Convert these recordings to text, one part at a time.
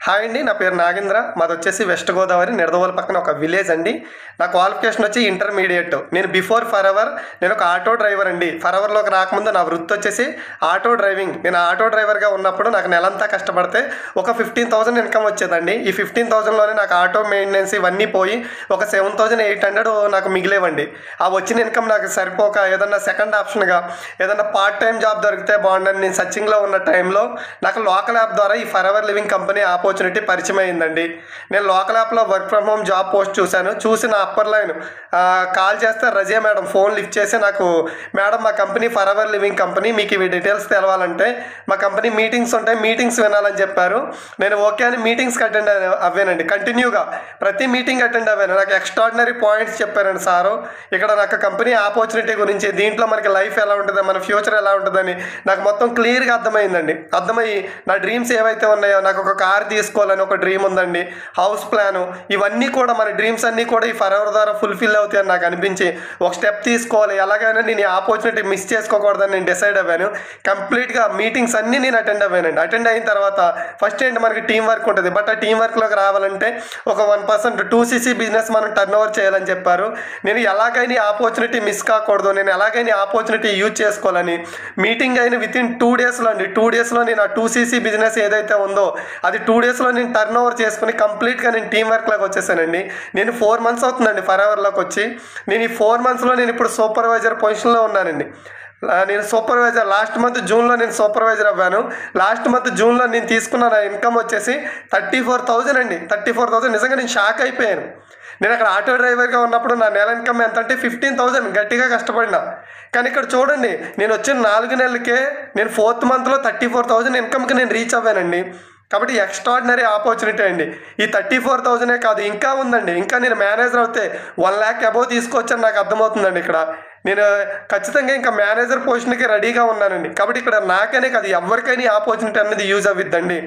Hi అండి. నా పేరు నాగేంద్ర. మాదొచ్చేసి వెస్ట్ గోదావరి నిడదవోలు పక్కన ఒక విలేజ్ అండి. నా క్వాలిఫికేషన్ వచ్చి ఇంటర్మీడియేట్. నేను బిఫోర్ ఫరెవర్ నేను ఒక ఆటో డ్రైవర్ అండి. ఫరెవర్లోకి రాకముందు నా వృత్తి వచ్చేసి ఆటో డ్రైవింగ్. నేను ఆటో డ్రైవర్గా ఉన్నప్పుడు నాకు నెలంతా కష్టపడితే ఒక 15,000 ఇన్కమ్ వచ్చేదండి. ఈ 15,000లోనే నాకు ఆటో మెయింటెనెన్స్ ఇవన్నీ పోయి ఒక 7,800 నాకు మిగిలేవండి. ఆ వచ్చిన ఇన్కమ్ నాకు సరిపోక ఏదన్నా సెకండ్ ఆప్షన్గా ఏదన్నా పార్ట్ టైం జాబ్ దొరికితే బాగుండని నేను సర్చింగ్లో ఉన్న టైంలో నాకు లోకల్ యాప్ ద్వారా ఈ ఫరెవర్ లివింగ్ కంపెనీ ఆపర్చునిటీ పరిచయం అయిందండి. నేను లోకల్ యాప్లో work from home job post చూసి నా అప్పర్ లైన్ కాల్ చేస్తే రజియా మేడం ఫోన్ లిఫ్ట్ చేసి నాకు, మేడం మా కంపెనీ ఫరెవర్ లివింగ్ కంపెనీ, మీకు ఇవి డీటెయిల్స్ తెలవాలంటే మా కంపెనీ మీటింగ్స్ ఉంటాయి, మీటింగ్స్ వినాలని చెప్పారు. నేను ఓకే అని మీటింగ్స్కి అటెండ్ అవ్వానండి. కంటిన్యూగా ప్రతి మీటింగ్ అటెండ్ అవ్వాను. నాకు ఎక్స్ట్రాడినరీ పాయింట్స్ చెప్పారండి సారు. ఇక్కడ నాకు కంపెనీ ఆపర్చునిటీ గురించి, దీంట్లో మనకి లైఫ్ ఎలా ఉంటుంది, మన ఫ్యూచర్ ఎలా ఉంటుందని నాకు మొత్తం క్లియర్గా అర్థమైందండి. అర్థమయ్యి నా డ్రీమ్స్ ఏవైతే ఉన్నాయో, నాకు ఒక కార్ తీసుకోవాలని ఒక డ్రీమ్ ఉందండి, హౌస్ ప్లాను, ఇవన్నీ కూడా మన డ్రీమ్స్ అన్నీ కూడా ఈ ఫరెవర్ ద్వారా ఫుల్ఫిల్ అవుతాయని నాకు అనిపించి ఒక స్టెప్ తీసుకోవాలి, ఎలాగైనా నేను ఈ ఆపర్చునిటీ మిస్ చేసుకోకూడదని నేను డిసైడ్ అవ్వాను. కంప్లీట్గా మీటింగ్స్ అన్నీ నేను అటెండ్ అవ్వానండి. అటెండ్ అయిన తర్వాత ఫస్ట్ ఏంటి, మనకి టీం వర్క్ ఉంటుంది. బట్ ఆ టీం వర్క్లోకి రావాలంటే ఒక 1% 2cc బిజినెస్ మనం టర్న్ ఓవర్ చేయాలని చెప్పారు. నేను ఎలాగైనా ఈ ఆపర్చునిటీ మిస్ కాకూడదు, నేను ఎలాగైనా ఆపర్చునిటీ యూజ్ చేసుకోవాలని మీటింగ్ అయిన వితిన్ 2 డేస్లో అండి, 2 డేస్లో నేను ఆ 2cc బిజినెస్ ఏదైతే ఉందో అది 2 డేస్లో నేను టర్న్ ఓవర్ చేసుకుని కంప్లీట్గా నేను టీం వర్క్లోకి వచ్చేసానండి. నేను 4 months అవుతుందండి ఫరెవర్లోకి వచ్చి. నేను ఈ 4 monthsలో నేను ఇప్పుడు సూపర్వైజర్ పొజిషన్లో ఉన్నానండి. నేను సూపర్వైజర్ లాస్ట్ మంత్ జూన్లో నేను సూపర్వైజర్ అవ్వాను. లాస్ట్ మంత్ జూన్లో నేను తీసుకున్న నా ఇన్కమ్ వచ్చేసి 34,000 అండి. 34,000 నిజంగా నేను షాక్ అయిపోయాను. నేను అక్కడ ఆటో డ్రైవర్గా ఉన్నప్పుడు నా నెల ఇన్కమ్ ఎంత అంటే 15,000, గట్టిగా కష్టపడినా. కానీ ఇక్కడ చూడండి, నేను వచ్చిన 4 నెలలకే నేను 4th monthలో 34,000 ఇన్కమ్కి నేను రీచ్ అవ్వానండి. కాబట్టి ఎక్స్ట్రాడినరీ ఆపర్చునిటీ అండి. ఈ 34,000 కాదు, ఇంకా ఉందండి. ఇంకా నేను మేనేజర్ అవుతే 1 lakh అబోవ్ తీసుకొచ్చని నాకు అర్థమవుతుందండి. ఇక్కడ నేను ఖచ్చితంగా ఇంకా మేనేజర్ పొజిషన్కి రెడీగా ఉన్నానండి. కాబట్టి ఇక్కడ నాకనే కాదు, ఎవరికైనా ఈ ఆపర్చునిటీ అనేది యూజ్ అవ్విద్దండి.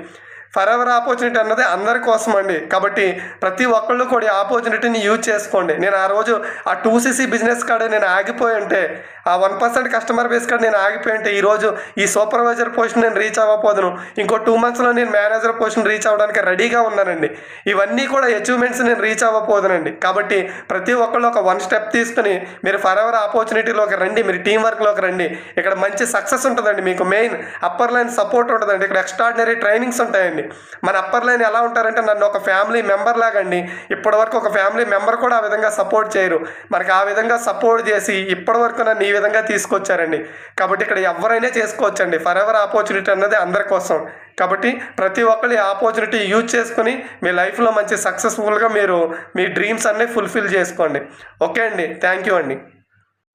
ఫరెవర్ ఆపర్చునిటీ అన్నది అందరి కోసం అండి. కాబట్టి ప్రతి ఒక్కళ్ళు కూడా ఈ ఆపర్చునిటీని యూజ్ చేసుకోండి. నేను ఆ రోజు ఆ 2cc బిజినెస్ కాడ నేను ఆగిపోయి ఉంటే, ఆ 1% కస్టమర్ బేస్ కాడ నేను ఆగిపోయి ఉంటే ఈరోజు ఈ సూపర్వైజర్ పొజిషన్ నేను రీచ్ అవ్వకపోదును. ఇంకో 2 monthsలో నేను మేనేజర్ పొజిషన్ రీచ్ అవ్వడానికి రెడీగా ఉన్నానండి. ఇవన్నీ కూడా అచీవ్మెంట్స్ నేను రీచ్ అవ్వకపోదునండి. కాబట్టి ప్రతి ఒక్కళ్ళు ఒక 1 step తీసుకుని మీరు ఫరెవర్ ఆపర్చునిటీలోకి రండి, మీరు టీం వర్క్లోకి రండి. ఇక్కడ మంచి సక్సెస్ ఉంటుందండి. మీకు మెయిన్ అప్పర్ లైన్ సపోర్ట్ ఉంటుందండి. ఇక్కడ ఎక్స్ట్రాడినరీ ట్రైనింగ్స్ ఉంటాయండి. మన అప్పర్ లైన్ ఎలా ఉంటారంటే నన్ను ఒక ఫ్యామిలీ మెంబర్ లాగండి. ఇప్పటివరకు ఒక ఫ్యామిలీ మెంబర్ కూడా ఆ విధంగా సపోర్ట్ చేయరు. మనకి ఆ విధంగా సపోర్ట్ చేసి ఇప్పటివరకు నన్ను ఈ విధంగా తీసుకొచ్చారండి. కాబట్టి ఇక్కడ ఎవరైనా చేసుకోవచ్చండి. ఫరెవర్ ఆపర్చునిటీ అన్నది అందరి కోసం. కాబట్టి ప్రతి ఒక్కరు ఈ ఆపర్చునిటీ యూజ్ చేసుకుని మీ లైఫ్లో మంచి సక్సెస్ఫుల్గా మీరు మీ డ్రీమ్స్ అన్నీ ఫుల్ఫిల్ చేసుకోండి. ఓకే అండి, థ్యాంక్ యూ అండి.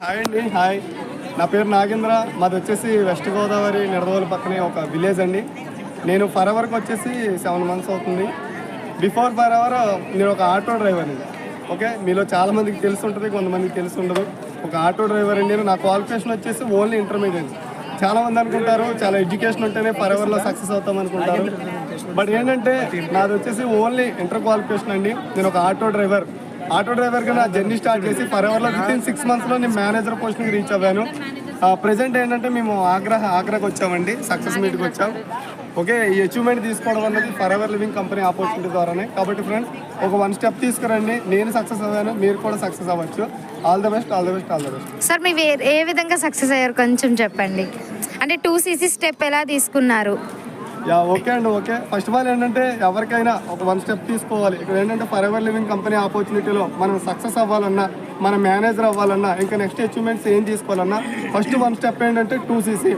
హాయ్ అండి. హాయ్, నా పేరు నాగేంద్ర. మాది వచ్చేసి వెస్ట్ గోదావరి నిడదవోలు పక్కనే ఒక విలేజ్ అండి. నేను ఫరెవర్కి వచ్చేసి 7 months అవుతుంది. బిఫోర్ ఫరెవర్ నేను ఒక ఆటో డ్రైవర్ అండి. ఓకే, మీలో చాలామందికి తెలిసి ఉంటుంది, కొంతమందికి తెలిసి ఉండదు. ఒక ఆటో డ్రైవర్ అండి. నా క్వాలిఫికేషన్ వచ్చేసి ఓన్లీ ఇంటర్మీడియట్. చాలామంది అనుకుంటారు చాలా ఎడ్యుకేషన్ ఉంటేనే ఫరెవర్లో సక్సెస్ అవుతాం అనుకుంటారు. బట్ ఏంటంటే నాది వచ్చేసి ఓన్లీ ఇంటర్ క్వాలిఫికేషన్ అండి. నేను ఒక ఆటో డ్రైవర్గా నా జర్నీ స్టార్ట్ చేసి ఫరెవర్లో వితిన్ 6 monthsలో నేను మేనేజర్ పోస్ట్కి రీచ్ అవ్వాను. ప్రజెంట్ ఏంటంటే మేము ఆగ్రాకి వచ్చామండి, సక్సెస్ మీట్కి వచ్చాం. ఓకే, ఈ అచీవ్మెంట్ తీసుకోవడం అన్నది ఫరెవర్ లివింగ్ కంపెనీ ఆపర్చునిటీ ద్వారానే. కాబట్టి ఫ్రెండ్స్, ఒక 1 step తీసుకురండి. నేను సక్సెస్ అవ్వాను, మీరు కూడా సక్సెస్ అవ్వచ్చు. All the best. సార్ మీరు ఏ విధంగా సక్సెస్ అయ్యారు కొంచెం చెప్పండి. అంటే 2cc స్టెప్ ఎలా తీసుకున్నారు? ఓకే అండి. ఓకే, ఫస్ట్ ఆఫ్ ఆల్ ఏంటంటే ఎవరికైనా ఒక 1 step తీసుకోవాలి. ఇక్కడ ఏంటంటే ఫరెవర్ లివింగ్ కంపెనీ ఆపర్చునిటీలో మనం సక్సెస్ అవ్వాలన్నా, మన మేనేజర్ అవ్వాలన్నా, ఇంకా నెక్స్ట్ అచీవ్మెంట్స్ ఏం తీసుకోవాలన్నా ఫస్ట్ 1 step ఏంటంటే 2cc.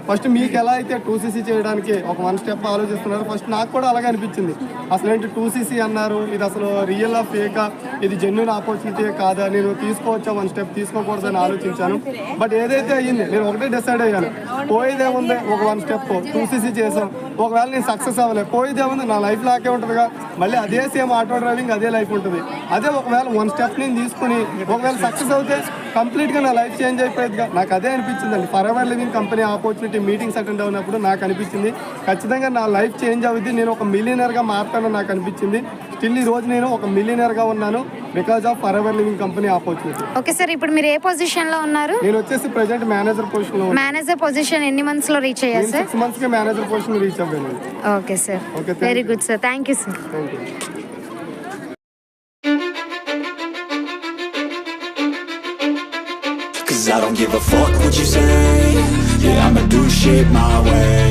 ఫస్ట్ మీకు ఎలా అయితే 2cc చేయడానికి ఒక 1 step ఆలోచిస్తున్నారు, ఫస్ట్ నాకు కూడా అలాగే అనిపించింది. అసలు ఏంటి 2cc అన్నారు, ఇది అసలు రియల్ ఫేకా, ఇది జెన్యున్ ఆపర్చునిటీ కాదా, నేను తీసుకోవచ్చా 1 step, తీసుకోకూడదని ఆలోచించాను. బట్ ఏదైతే అయ్యింది, నేను ఒకటే డిసైడ్ అయ్యాను, పోయేదేముంది, ఒక 1 step 2cc చేసాం, ఒకవేళ నేను సక్సెస్ అవ్వలేదు, పోయేదేముంది, నా లైఫ్ లాకే ఉంటుందిగా, మళ్ళీ అదే సేమ్ ఆటో డ్రైవింగ్ అదే లైఫ్ ఉంటుంది. అదే ఒకవేళ 1 step నేను తీసుకుని ఒకవేళ సక్సెస్ అవుతే కంప్లీట్గా నా లైఫ్ చేంజ్ అయిపోయేదిగా. నాకు అదే అనిపించిందండి. Forever living company opportunity meetings attend అయినప్పుడు నాకు అనిపించింది ఖచ్చితంగా నా లైఫ్ చేంజ్ అవుద్ది, నేను ఒక మిలియనర్గా మారుతానని నాకు అనిపించింది. స్టిల్ ఈ రోజు నేను ఒక మిలియనర్గా ఉన్నాను because of for ever living company opportunity. Okay sir, ఇప్పుడు మీరు ఏ పొజిషన్ లో ఉన్నారు? నేను వచ్చేసి ప్రెసెంట్ మేనేజర్ పొజిషన్ లో ఉన్నాను. మేనేజర్ పొజిషన్ ఎన్ని మంత్స్ లో రీచ్ అయ్యారు సార్? 6 months కి మేనేజర్ పొజిషన్ రీచ్ అవ్వాను. Okay sir, Okay, thank very you. Good sir, thank you sir. Thank you. Cause I don't give a fuck what you say. Yeah, I'ma do shit my way.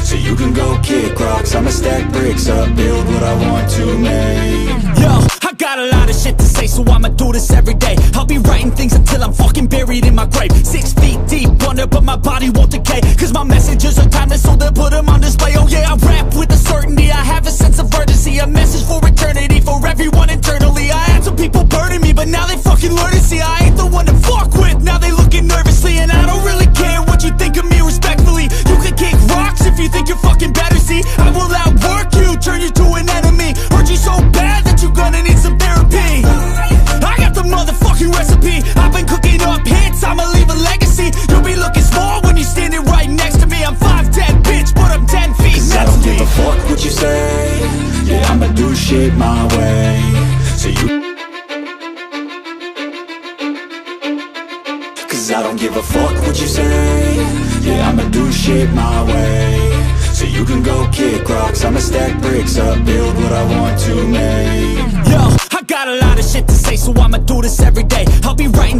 So you can go kick rocks, I'ma stack bricks up, build what I want to make. Yo, I got a lot of shit to say, so I'ma do this every day. I'll be writing things until I'm fucking buried in my grave. 6 feet deep under, but my body won't decay. Cause my messages are timeless, so they'll put them on display. Oh yeah, I rap with a certainty, I have a sense of urgency. A message for eternity, for everyone internally. I had some people burning me, but now they fucking learn to see I ain't the one to fuck with, now they looking nervously. And I don't really care what you think of me respectfully. You can kick rocks if you think you're fucking better, see I will outwork you, turn you to an enemy. Hurt you so bad that you're gonna need some therapy. I got the motherfucking recipe, I've been cooking up hits, I'ma leave a legacy. You'll be looking small when you're standing right next to me. I'm 5'10", bitch, but I'm 10 feet next to me. I don't give a fuck what you say. Yeah, I'ma do shit my way. So you Cause I don't give a fuck what you say. Yeah, I'ma do shit my way. So you can go kick rocks, I'ma stack bricks up, build what I want to make. Yo, I got a lot of shit to say, so I'ma do this every day. I'll be writing